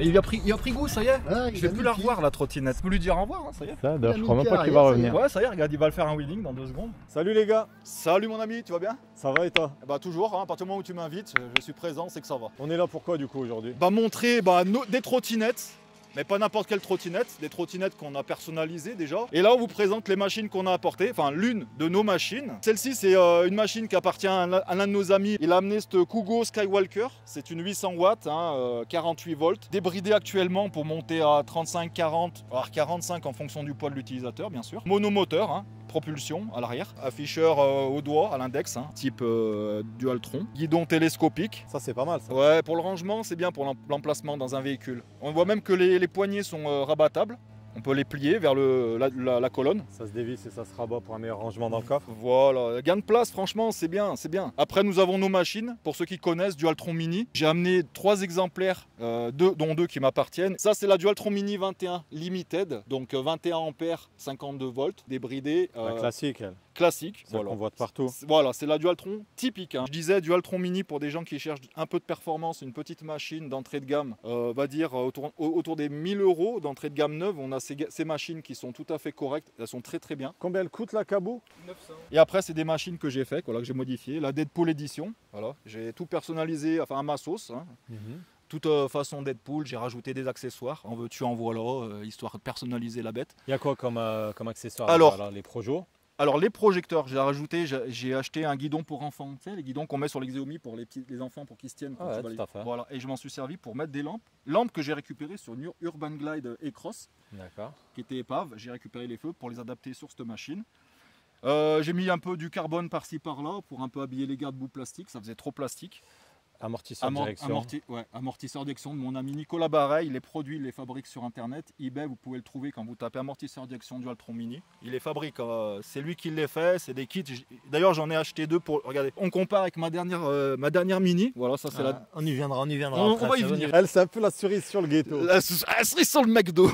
Et il a pris goût, ça y est. Ah, Je vais plus la revoir la trottinette. Je peux lui dire au revoir, hein, ça y est. Ça, Il a je mis crois le même pied pas qu'il va arrière, revenir. Ouais, ça y est, regarde, il va le faire un wheeling dans 2 secondes. Salut les gars, Salut mon ami, tu vas bien? ça va et toi? Bah toujours, hein, à partir du moment où tu m'invites, je suis présent, c'est que ça va. On est là pour quoi du coup aujourd'hui? Bah montrer des trottinettes, mais pas n'importe quelle trottinette, des trottinettes qu'on a personnalisées déjà. Et là on vous présente les machines qu'on a apportées, enfin l'une de nos machines. Celle-ci c'est une machine qui appartient à l'un de nos amis. Il a amené cette Kugo Skywalker, c'est une 800 watts, 48 volts, débridée actuellement pour monter à 35-40, voire 45 en fonction du poids de l'utilisateur bien sûr. Monomoteur, propulsion à l'arrière, afficheur au doigt, à l'index, type Dualtron, guidon télescopique. Ça c'est pas mal ça. Ouais, pour le rangement, c'est bien pour l'emplacement dans un véhicule. On voit même que les poignées sont rabattables. On peut les plier vers la colonne. Ça se dévisse et ça se rabat pour un meilleur rangement dans le coffre. Voilà, gain de place, franchement, c'est bien, c'est bien. Après, nous avons nos machines. Pour ceux qui connaissent, Dualtron Mini. J'ai amené 3 exemplaires, dont 2 qui m'appartiennent. Ça, c'est la Dualtron Mini 21 Limited. Donc 21 ampères, 52 volts, débridée. La classique elle. Classique. Celle qu'on voit de partout. Voilà, c'est la Dualtron typique. Je disais Dualtron Mini pour des gens qui cherchent un peu de performance, une petite machine d'entrée de gamme, on va dire autour des 1000 € d'entrée de gamme neuve. On a ces machines qui sont tout à fait correctes, elles sont très très bien. Combien elle coûte la Cabot? 900. Et après, c'est des machines que j'ai fait, que j'ai modifiées. La Deadpool Edition, voilà, j'ai tout personnalisé, enfin à ma sauce. Toute façon Deadpool, j'ai rajouté des accessoires. En veux-tu, en voilà, histoire de personnaliser la bête. Il y a quoi comme accessoire? Alors, les Projo. Alors les projecteurs, j'ai acheté un guidon pour enfants, tu sais, les guidons qu'on met sur les Xiaomi pour les enfants pour qu'ils se tiennent. Ah ouais, tout à fait. Voilà, et je m'en suis servi pour mettre des lampes que j'ai récupérées sur une Urban Glide E-Cross, D'accord. qui était épave. J'ai récupéré les feux pour les adapter sur cette machine. J'ai mis un peu du carbone par-ci par-là pour un peu habiller les garde-boue plastiques, ça faisait trop plastique. Amortisseur direction. Amortisseur direction de mon ami Nicolas Barret. Les produits, il les fabrique sur internet. eBay, vous pouvez le trouver quand vous tapez amortisseur direction Dualtron Mini. Il les fabrique, c'est lui qui les fait, c'est des kits. D'ailleurs, j'en ai acheté 2 pour. Regardez, on compare avec ma dernière Mini. Voilà, ça c'est la. On y viendra, on y viendra. On après, va y ça venir. Elle c'est un peu la cerise sur le gâteau. La cerise sur le McDo.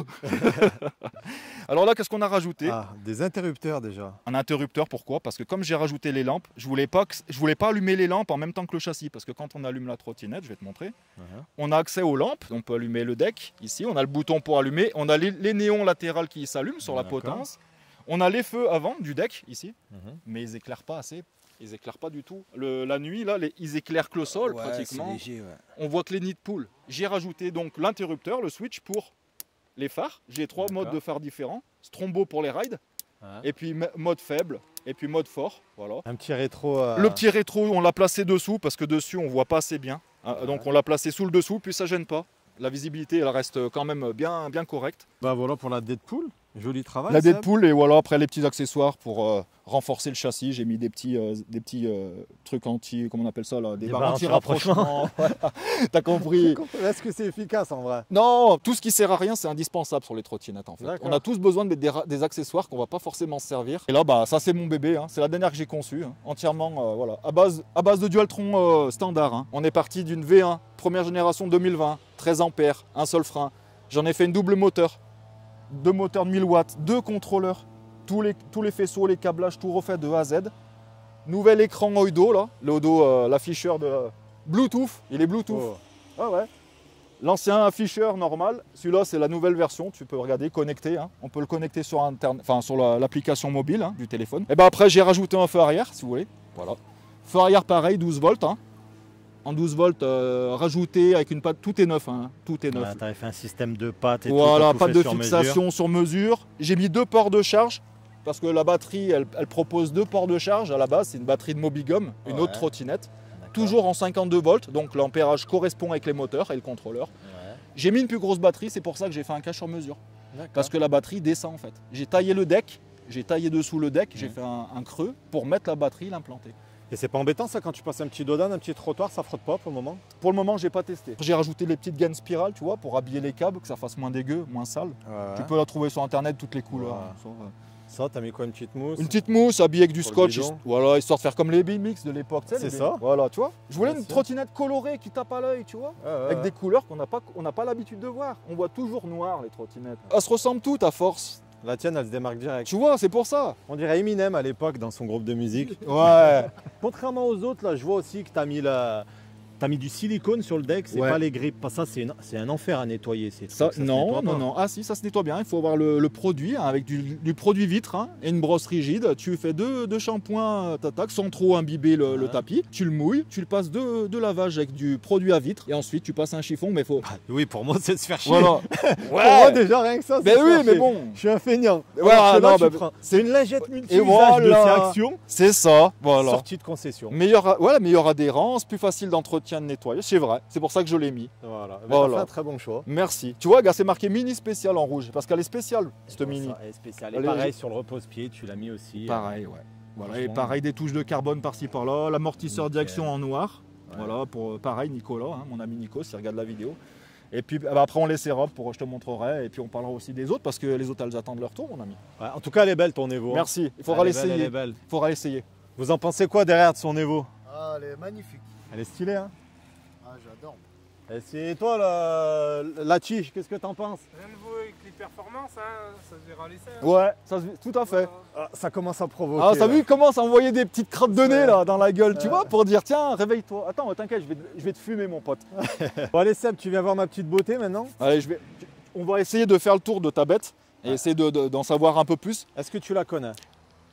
Alors là, qu'est-ce qu'on a rajouté? Ah, des interrupteurs déjà. Un interrupteur, pourquoi? Parce que comme j'ai rajouté les lampes, je voulais pas allumer les lampes en même temps que le châssis. Parce que quand on allume la trottinette, je vais te montrer, on a accès aux lampes. On peut allumer le deck, ici, on a le bouton pour allumer. On a les néons latérales qui s'allument sur la potence. On a les feux avant du deck, ici. Mais ils éclairent pas assez. Ils éclairent pas du tout. La nuit, là, ils éclairent que le sol, pratiquement. Léger, ouais. On voit que les nids de poule. J'ai rajouté donc l'interrupteur, le switch pour les phares. J'ai 3 modes de phares différents. Strombo pour les rides, et puis mode faible, et puis mode fort. Voilà. Un petit rétro. Le petit rétro, on l'a placé dessous parce que dessus on voit pas assez bien. Donc on l'a placé sous le dessous, puis ça gêne pas. La visibilité, elle reste quand même bien correcte. Bah voilà pour la Deadpool. Joli travail. La Seb. Deadpool, et voilà, après les petits accessoires pour renforcer le châssis. J'ai mis des petits trucs anti, comment on appelle ça là, Des barres anti-rapprochement. T'as compris? Est-ce que c'est efficace en vrai? Non, tout ce qui sert à rien, c'est indispensable sur les trottinettes en fait. D'accord. On a tous besoin de des accessoires qu'on va pas forcément se servir. Et là, bah ça c'est mon bébé, c'est la dernière que j'ai conçue, entièrement, voilà, à base de Dualtron standard. On est parti d'une V1 première génération 2020, 13 ampères, un seul frein. J'en ai fait une double moteur. 2 moteurs de 1000 watts, 2 contrôleurs, tous les faisceaux, les câblages, tout refait de A à Z. Nouvel écran Oido, là, le Oido, l'afficheur de Bluetooth, il est Bluetooth. Oh. Ah ouais. L'ancien afficheur normal, celui-là c'est la nouvelle version, tu peux regarder, connecté. On peut le connecter sur internet, enfin sur l'application mobile du téléphone. Et ben après j'ai rajouté un feu arrière, si vous voulez. Voilà. Feu arrière pareil, 12 volts. En 12 volts rajouté avec une patte, tout est neuf, tout est neuf. Ouais, t'avais fait un système de pattes et voilà, tout. patte de fixation sur mesure. J'ai mis 2 ports de charge parce que la batterie, elle propose 2 ports de charge à la base. C'est une batterie de Mobigum, une autre trottinette. Toujours en 52 volts, donc l'ampérage correspond avec les moteurs et le contrôleur. Ouais. J'ai mis une plus grosse batterie, c'est pour ça que j'ai fait un cache sur mesure. Parce que la batterie descend en fait. J'ai taillé le deck, j'ai taillé dessous le deck, j'ai fait un creux pour mettre la batterie, l'implanter. Et c'est pas embêtant ça quand tu passes un petit dodan, un petit trottoir, ça frotte pas pour le moment? Pour le moment, j'ai pas testé. J'ai rajouté les petites gaines spirales, tu vois, pour habiller les câbles, que ça fasse moins dégueu, moins sale. Tu peux la trouver sur internet, toutes les couleurs. Ça, t'as mis quoi, une petite mousse? Une petite mousse habillée avec du scotch, voilà, histoire de faire comme les BMX de l'époque. C'est ça. Voilà, tu vois. Je voulais une trottinette colorée qui tape à l'œil, tu vois, avec des couleurs qu'on n'a pas l'habitude de voir. On voit toujours noir les trottinettes. Elles se ressemblent toutes à force. La tienne, elle se démarque direct. Tu vois, c'est pour ça. On dirait Eminem à l'époque dans son groupe de musique. Ouais. Contrairement aux autres, là, je vois aussi que tu as mis T'as mis du silicone sur le deck, c'est Ouais. pas les grippes. Pas ça, c'est un enfer à nettoyer. Ça, se non, nettoie non, pas. non. Ah si, ça se nettoie bien. Il faut avoir le produit hein, avec du produit vitre hein, et une brosse rigide. Tu fais deux shampoings, tac, sans trop imbiber le tapis. Tu le mouilles, tu le passes de lavage avec du produit à vitre et ensuite tu passes un chiffon. Mais faut. Ah, oui, pour moi, c'est se faire chier. Voilà. Pour moi, déjà, rien que ça, Mais c'est oui, faire mais chier. bon. Je suis un feignant. Voilà, Alors que là, non, tu bah, prends- c'est une lingette Et multi-usage voilà. de chez Action, C'est ça. Voilà. sortie de concession. Meilleure adhérence, plus facile d'entretien, de nettoyage. C'est vrai. C'est pour ça que je l'ai mis. Voilà. Voilà. T'as fait un très bon choix. Merci. Tu vois, gars, c'est marqué mini spécial en rouge parce qu'elle est spéciale cette mini. Ça, elle est spéciale. Et Allez, pareil, sur le repose-pied, tu l'as mis aussi. Pareil, ouais. Voilà, et franchement, pareil, des touches de carbone par-ci par-là, l'amortisseur nickel. d'action en noir. Ouais. Voilà, pour pareil, Nicolas, hein, mon ami Nico, s'il regarde la vidéo. Et puis bah, après, on laissera je te montrerai. Et puis on parlera aussi des autres parce que les autres, elles attendent leur tour, mon ami. Ouais, en tout cas, elle est belle ton Evo. hein. Merci, il faudra Elle est belle, elle l'essayer. est belle. Il faudra l'essayer. Vous en pensez quoi derrière de son Evo? Ah, elle est magnifique. Elle est stylée, hein? Ah, j'adore. Et toi, la tige, qu'est-ce que t'en penses? Rien de nouveau avec les performances, hein, ça se verra à l'essai. hein. Ouais, tout à fait. Voilà. Ça commence à provoquer. Ah, t'as là. vu, il commence à envoyer des petites crottes de nez là dans la gueule, tu Ouais. vois, pour dire tiens, réveille-toi. Attends, t'inquiète, je vais te fumer, mon pote. Bon, allez, Seb, tu viens voir ma petite beauté maintenant? Allez, on va essayer de faire le tour de ta bête et essayer d'en savoir un peu plus. Est-ce que tu la connais?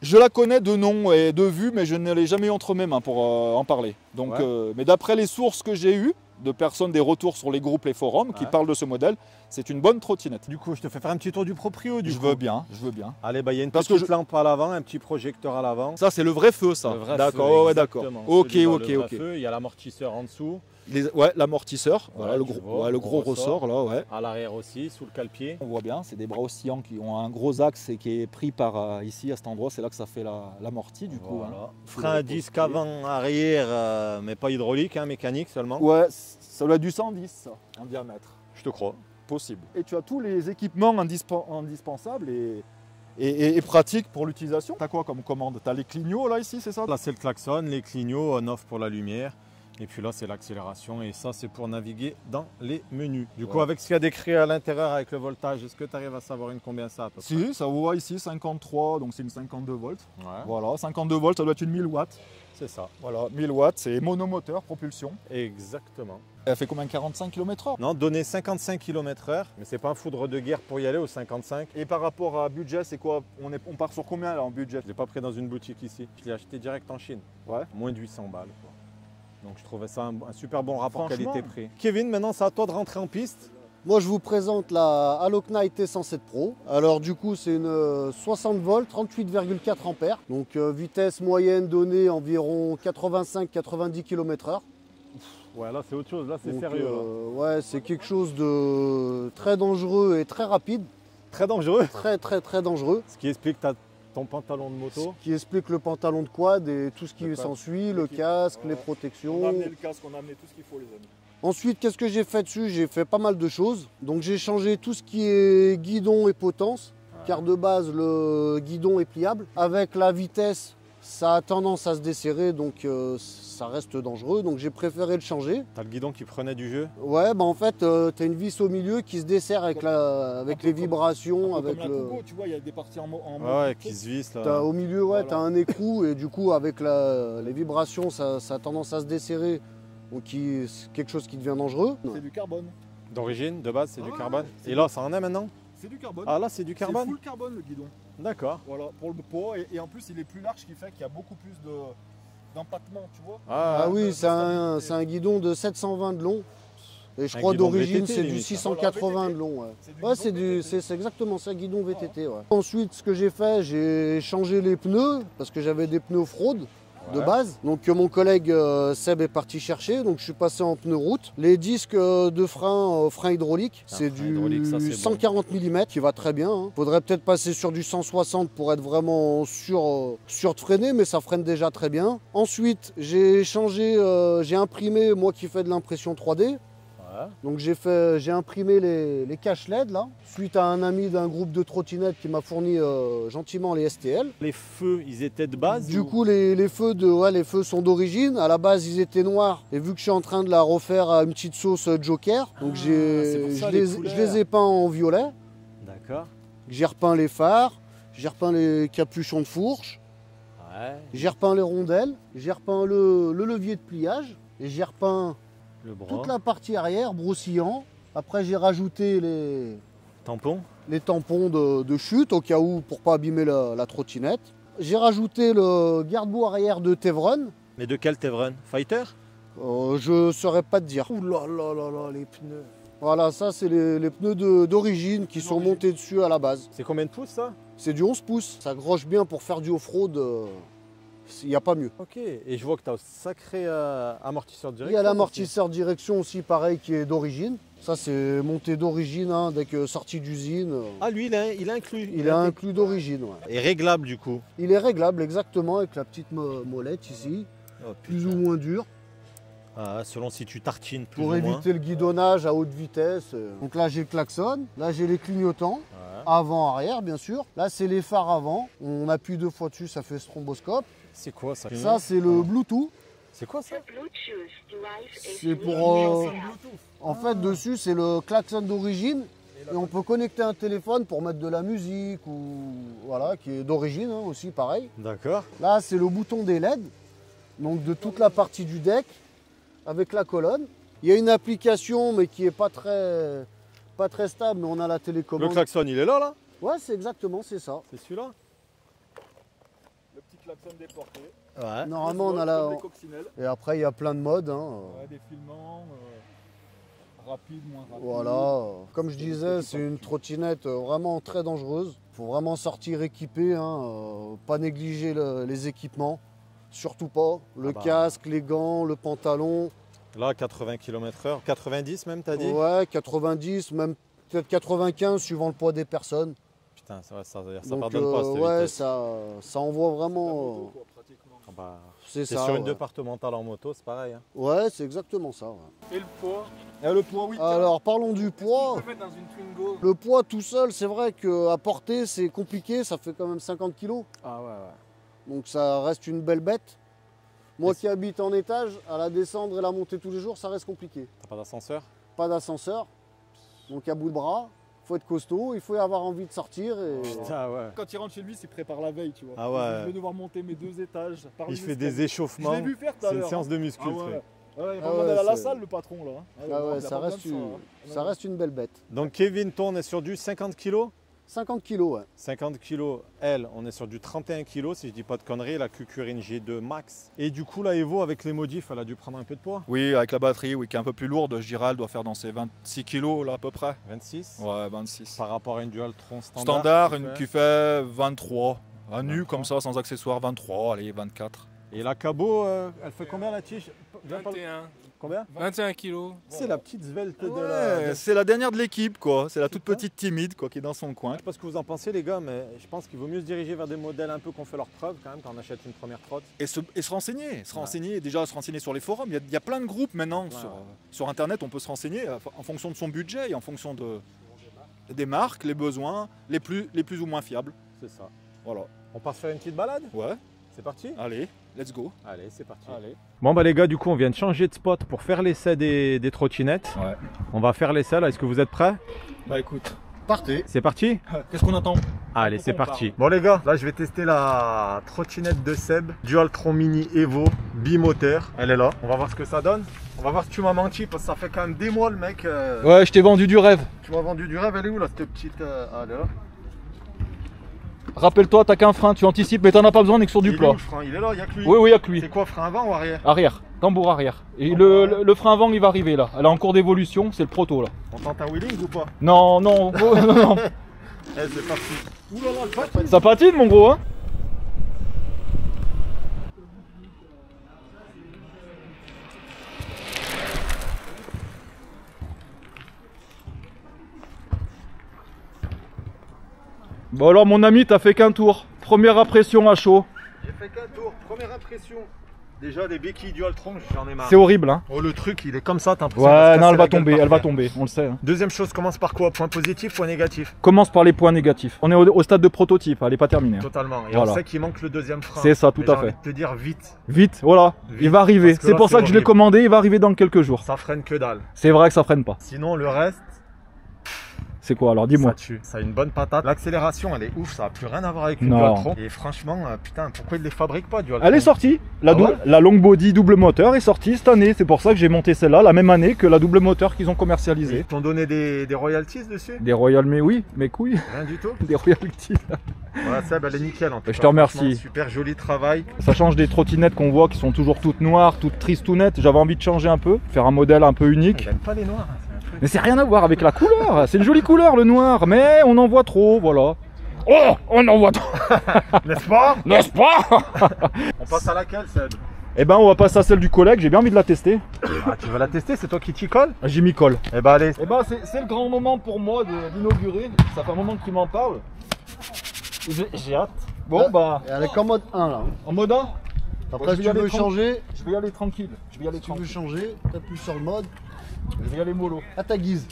Je la connais de nom et de vue, mais je ne l'ai jamais eu entre mes mains pour en parler. Donc, Ouais. mais d'après les sources que j'ai eues, de personnes, des retours sur les groupes, les forums, qui Ouais. parlent de ce modèle, c'est une bonne trottinette. Du coup, je te fais faire un petit tour du proprio. Je veux bien, je veux bien. Allez, bah, il y a une Parce que petite lampe à l'avant, un petit projecteur à l'avant. Ça, c'est le vrai feu, ça. Le vrai D'accord, feu, ouais, d'accord. exactement. Ok, Celui-là, ok, le vrai ok. feu, il y a l'amortisseur en dessous, Ouais, l'amortisseur, voilà, Ouais, le tu gros, vois, ouais, le gros gros ressort, là, ouais. à l'arrière aussi, sous le cale-pied. On voit bien, c'est des bras oscillants qui ont un gros axe et qui est pris par ici, à cet endroit. C'est là que ça fait l'amorti, du coup. Voilà. hein. Frein à disque avant, arrière, mais pas hydraulique, hein, mécanique seulement. Ouais, ça doit être du 110, ça, en diamètre. Je te crois. Possible. Et tu as tous les équipements indispensables et pratiques pour l'utilisation. T'as quoi comme commande? T'as les clignots là ici, c'est ça? Là, c'est le klaxon, les clignots, on-off pour la lumière. Et puis là, c'est l'accélération. Et ça, c'est pour naviguer dans les menus. Du coup, Ouais. avec ce qu'il y a décrit à l'intérieur avec le voltage, est-ce que tu arrives à savoir combien ça a à peu près? Si, ça vous voit ici, 53, donc c'est une 52 volts. Ouais, Voilà, 52 volts, ça doit être une 1000 watts. c'est ça. Voilà, 1000 watts, c'est monomoteur, propulsion. Exactement. Elle fait combien? 45 km/h. Non, donner 55 km/h, mais c'est pas un foudre de guerre pour y aller au 55. Et par rapport à budget, c'est quoi? On part sur combien là en budget? Je l'ai pas pris dans une boutique ici. Je l'ai acheté direct en Chine. Ouais. Moins de 800 balles. Quoi. Donc je trouvais ça un super bon rapport Franchement. qualité-prix. Kevin, maintenant c'est à toi de rentrer en piste. Moi, je vous présente la Aloknight T107 Pro. Alors, du coup, c'est une 60 volts, 38,4 ampères. Donc, vitesse moyenne donnée environ 85-90 km/h. Ouais, là c'est autre chose, là c'est Donc, sérieux. là. ouais, c'est quelque chose de très dangereux et très rapide. Très dangereux. Très dangereux. Ce qui explique ton pantalon de moto. Qui explique le pantalon de quad et tout ce qui Le quad. s'ensuit, le casque, les On a protections. amené le casque, on a amené tout ce qu'il faut, les amis. Ensuite, qu'est-ce que j'ai fait dessus? J'ai fait pas mal de choses. Donc j'ai changé tout ce qui est guidon et potence, car de base le guidon est pliable. Avec la vitesse, ça a tendance à se desserrer, donc ça reste dangereux. Donc j'ai préféré le changer. T'as le guidon qui prenait du jeu. Ouais, bah en fait, tu as une vis au milieu qui se dessert avec les vibrations, Un peu avec comme la le... Kugo, tu vois, il y a des parties en Ouais, qui se visse là. Au milieu, ouais, Voilà. tu as un écrou et du coup, avec les vibrations, ça a tendance à se desserrer. Donc c'est quelque chose qui devient dangereux. C'est du carbone. D'origine, de base, c'est du Ouais, carbone. c'est Et là, ça en est maintenant? C'est du carbone. Ah là, c'est du C'est carbone. full carbone le guidon. D'accord. Voilà, pour le poids. Et en plus, il est plus large, ce qui fait qu'il y a beaucoup plus d'empattement, tu vois. Ah oui, de c'est un stabilité. guidon de 720 de long. Et je Un crois guidon d'origine, VTT, c'est du limite, 680 de long. Ouais, ouais c'est guidon c'est exactement ça, guidon VTT. Ouais. Ensuite, ce que j'ai fait, j'ai changé les pneus parce que j'avais des pneus fraude de Ouais. base. Donc mon collègue Seb est parti chercher, donc je suis passé en pneus route. Les disques de frein hydraulique, c'est frein du hydraulique, ça, c'est bon. 140 mm qui va très bien. Hein. Faudrait peut-être passer sur du 160 pour être vraiment sûr de freiner, mais ça freine déjà très bien. Ensuite, j'ai changé, j'ai imprimé, moi qui fais de l'impression 3D. Ouais. Donc j'ai imprimé les caches LED là, suite à un ami d'un groupe de trottinettes qui m'a fourni gentiment les STL. Les feux, ils étaient de base Du ou- coup les feux sont d'origine. À la base ils étaient noirs et vu que je suis en train de la refaire à une petite sauce Joker, donc c'est pour ça, je les je couleurs. les ai peints en violet. D'accord. J'ai repeint les phares, j'ai repeint les capuchons de fourche, Ouais. j'ai repeint les rondelles, j'ai repeint le levier de pliage et j'ai repeint Le bras. Toute la partie arrière, broussillant. Après, j'ai rajouté Tampon. les tampons de chute au cas où pour pas abîmer la trottinette. J'ai rajouté le garde-boue arrière de Tevron. Mais de quel Tevron? Fighter? Je saurais pas te dire. Ouh là là là là, les pneus. Voilà, ça c'est les pneus d'origine qui sont montés dessus à la base. C'est combien de pouces ça? C'est du 11 pouces. Ça groche bien pour faire du off-road. Il n'y a pas mieux. Ok, et je vois que tu as un sacré amortisseur de Il y direction. a l'amortisseur direction aussi, pareil, qui est d'origine. Ça, c'est monté d'origine, hein, dès que sorti d'usine. Ah, lui, il est inclus. Il est inclus d'origine, ouais. Et réglable du coup. Il est réglable exactement avec la petite molette ici, Oh, plus ou moins dure, Ah, selon si tu tartines plus pour ou moins. éviter le guidonnage à haute vitesse. Donc là, j'ai le klaxon, là, j'ai les clignotants, Ouais. avant, arrière, bien sûr. Là, c'est les phares avant. On appuie 2 fois dessus, ça fait stromboscope. C'est quoi ça? Ça, c'est le Bluetooth. C'est quoi ça? C'est pour... En fait, dessus, c'est le klaxon d'origine. Et on peut connecter un téléphone pour mettre de la musique ou voilà, qui est d'origine hein, aussi, pareil. D'accord. Là, c'est le bouton des LED, donc de toute la partie du deck avec la colonne. Il y a une application, mais qui est pas très stable, mais on a la télécommande. Le klaxon, il est là? Ouais, c'est exactement, c'est ça. C'est celui-là? Le petit klaxon déporté. Ouais. Normalement, on a la. Comme les coccinelles. Et après, il y a plein de modes. Hein. Ouais, des filmants, rapide, moins rapide. Voilà, comme je disais, c'est une trottinette vraiment très dangereuse. Il faut vraiment sortir équipé, hein, pas négliger les équipements, surtout pas. Le casque, les gants, le pantalon. Là, 80 km/h, 90 même, t'as dit? Ouais, 90, même peut-être 95 suivant le poids des personnes. Putain, ça Donc, pardonne pas cette ouais, vitesse. ça envoie vraiment. Ah bah, C'est c'est ça. sur une Ouais, départementale en moto, c'est pareil. Hein. ouais c'est exactement ça. Ouais. Et le poids? Et le poids, oui. Alors parlons du poids. On peut mettre dans une Twingo. Le poids tout seul, c'est vrai qu'à porter, c'est compliqué, ça fait quand même 50 kg. Ah ouais. Donc ça reste une belle bête. Moi qui habite en étage, à la descendre et la monter tous les jours, ça reste compliqué. T'as pas d'ascenseur? Pas d'ascenseur, donc à bout de bras, faut être costaud, il faut y avoir envie de sortir. Et... Putain, ouais. Quand il rentre chez lui, il prépare la veille, tu vois. Ah ouais. Je vais devoir monter mes 2 étages. par Il une fait escalier. des échauffements. Je l'ai vu faire tout à C'est une l'heure. séance de muscu. Ah le ouais. truc. Ouais, il va Ah demander ouais, à la c'est- salle, le patron, là. Ah il ouais, a ça pas reste, besoin de une... ça, ça hein. reste une belle bête. Donc Kevin, toi, on est sur du 50 kg. 50 kg, ouais. 50 kg, elle, on est sur du 31 kg, si je dis pas de conneries, la Kukurin G2 Max. Et du coup, la Evo, avec les modifs, elle a dû prendre un peu de poids. Oui, avec la batterie, oui, qui est un peu plus lourde, je dirais, elle doit faire dans ses 26 kilos, là, à peu près. 26. Ouais, 26. Par rapport à une Dualtron standard. Standard, qui une fait- qui fait 23. À nu, 23. comme ça, sans accessoires, 23, allez, 24. Et la Cabot, elle fait combien la tige? 21. Combien? 21 kilos. C'est la petite svelte de Ouais, la... c'est la dernière de l'équipe, quoi. C'est la toute C'est ça. petite timide, quoi, qui est dans son coin. Je sais pas ce que vous en pensez les gars, mais je pense qu'il vaut mieux se diriger vers des modèles un peu qui ont fait leur preuve quand même quand on achète une première trotte. Et se renseigner, déjà se renseigner sur les forums. Il y a plein de groupes maintenant sur Internet, on peut se renseigner en fonction de son budget et en fonction des marques, les besoins, les plus ou moins fiables. C'est ça. Voilà. On part faire une petite balade? Ouais, C'est parti? allez, let's go. Allez, c'est parti. Allez. Bon bah les gars, du coup on vient de changer de spot pour faire l'essai des trottinettes. Ouais. On va faire l'essai là, est-ce que vous êtes prêts? Bah écoute, Partez. C'est parti? qu'est-ce qu'on attend? Allez, c'est parti. Bon les gars, là je vais tester la trottinette de Seb, Dualtron Mini Evo, bimoteur. Elle est là. On va voir ce que ça donne. On va voir si tu m'as menti parce que ça fait quand même des mois le mec. Ouais, je t'ai vendu du rêve. Tu m'as vendu du rêve, elle est où là cette petite... Ah, elle est là. Rappelle-toi, t'as qu'un frein, tu anticipes, mais t'en as pas besoin, on est que sur Il du est plat. où, le frein? Il est là, il y a que lui. Oui, oui, y'a que lui. C'est quoi, frein avant ou arrière? Arrière, tambour arrière. Et le frein avant, il va arriver là. Elle est en cours d'évolution, c'est le proto là. On tente un wheeling ou pas? Non, non, non, non. Eh, c'est parti. Ouh là là, le patine. Ça patine mon gros, hein? Bon alors mon ami, t'as fait qu'un tour. Première impression à chaud. J'ai fait qu'un tour, première impression. Déjà des béquilles Dualtron, j'en ai marre. C'est horrible hein. Oh le truc, il est comme ça, t'as l'impression Ouais, de se non, elle casser va la gueule tomber, par elle va terre. tomber, on le sait. Hein. Deuxième chose, commence par quoi? Point positif, point négatif? Commence par les points négatifs. On est au stade de prototype, elle est pas terminée. Totalement. Et Voilà. on sait qu'il manque le deuxième frein. C'est ça, tout Mais à j'ai envie fait. de te dire vite, Vite, voilà, Vite, il va arriver. parce que C'est là, pour ça c'est que je l'ai horrible. commandé, il va arriver dans quelques jours. ça freine que dalle. C'est vrai que ça freine pas. Sinon le reste, C'est quoi alors? Dis-moi. Ça tue. Ça a une bonne patate. L'accélération, elle est ouf. Ça n'a plus rien à voir avec une Non. Dualtron. Et franchement, putain, pourquoi ils les fabriquent pas, Dualtron? Elle est sortie. Ah ouais La long body double moteur est sortie cette année. C'est pour ça que j'ai monté celle-là la même année que la double moteur qu'ils ont commercialisée. Ils t'ont donné des royalties dessus? Des Royal, mais oui, mes couilles. Rien du tout. Des royalties. Voilà, Seb, elle est nickel en tout Je cas. te remercie. Franchement, super joli travail. Ça change des trottinettes qu'on voit qui sont toujours toutes noires, toutes tristounettes. J'avais envie de changer un peu, faire un modèle un peu unique. J'aime pas les noirs. Mais c'est rien à voir avec la couleur. C'est une jolie couleur le noir, mais on en voit trop, voilà. Oh, on en voit trop. N'est-ce pas? N'est-ce pas? On passe à laquelle, Seb? Eh ben, on va passer à celle du collègue. J'ai bien envie de la tester. Ah, tu veux la tester? C'est toi qui t'y colle? J'y m'y colle. Eh ben, allez. Eh ben, c'est le grand moment pour moi d'inaugurer. Ça fait un moment qu'il m'en parle. J'ai hâte. Bon, Ah, bah, Et elle est qu'en mode 1 là. en mode 1, Après, je si vais tu y veux aller changer, je vais y aller tranquille. Je vais y aller si tu veux tranquille. changer, t'appuies sur le mode Je vais y aller mollo. à ta guise.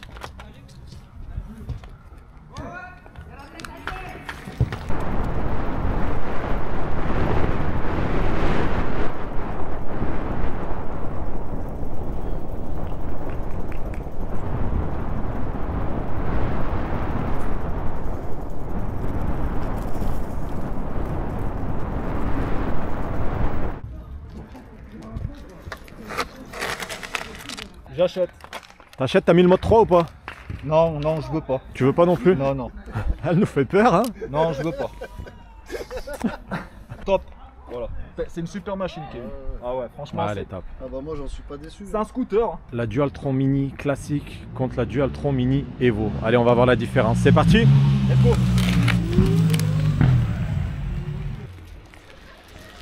J'achète. T'achètes, t'as mis le mode 3 ou pas? Non, non, je veux pas. Tu veux pas non plus? Non, non. Elle nous fait peur, hein? Non, je veux pas. Top. Voilà. C'est une super machine, Kevin. Ah ouais, franchement. elle est top. Ah bah moi j'en suis pas déçu. C'est un scooter. La Dualtron Mini classique contre la Dualtron Mini Evo. Allez, on va voir la différence. C'est parti? Let's go.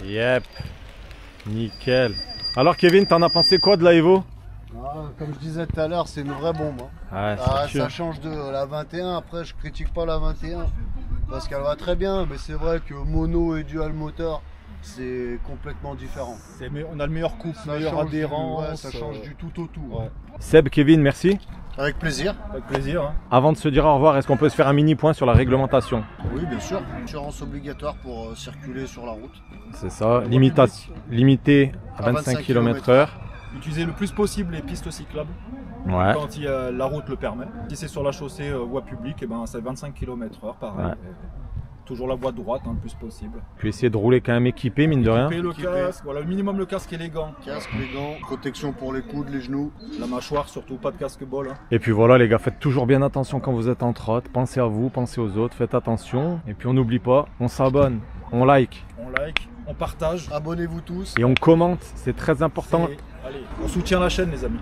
Yep. Nickel. Alors Kevin, t'en as pensé quoi de la Evo? Ah, comme je disais tout à l'heure, c'est une vraie bombe. Hein. Ouais, Ah, tue. ça change de la 21. Après, je critique pas la 21 parce qu'elle va très bien, mais c'est vrai que mono et dual moteur, c'est complètement différent. On a le meilleur couple, Ça meilleure change adhérence. ouais, ça change du tout au tout. Ouais. Seb, Kevin, merci. Avec plaisir. Avec plaisir. Hein. Avant de se dire au revoir, est-ce qu'on peut se faire un mini point sur la réglementation? Oui, bien sûr. Assurance obligatoire pour circuler sur la route. C'est ça, limité à 25 km/h. Utiliser le plus possible les pistes cyclables Ouais. quand la route le permet. Si c'est sur la chaussée voie publique, et ben, c'est 25 km/h pareil. Ouais. Toujours la voie droite le plus possible. Puis essayer de rouler quand même équipé, mine de rien. Payer le Équipé. casque, voilà, le minimum le casque et les gants. Casque, les gants, protection pour les coudes, les genoux. La mâchoire surtout, pas de casque bol. Hein. Et puis voilà les gars, faites toujours bien attention quand vous êtes en trotte. Pensez à vous, pensez aux autres, faites attention. Et puis on n'oublie pas, on s'abonne, on like On like, on partage. Abonnez-vous tous. et on commente, c'est très important. Allez, on soutient la chaîne les amis.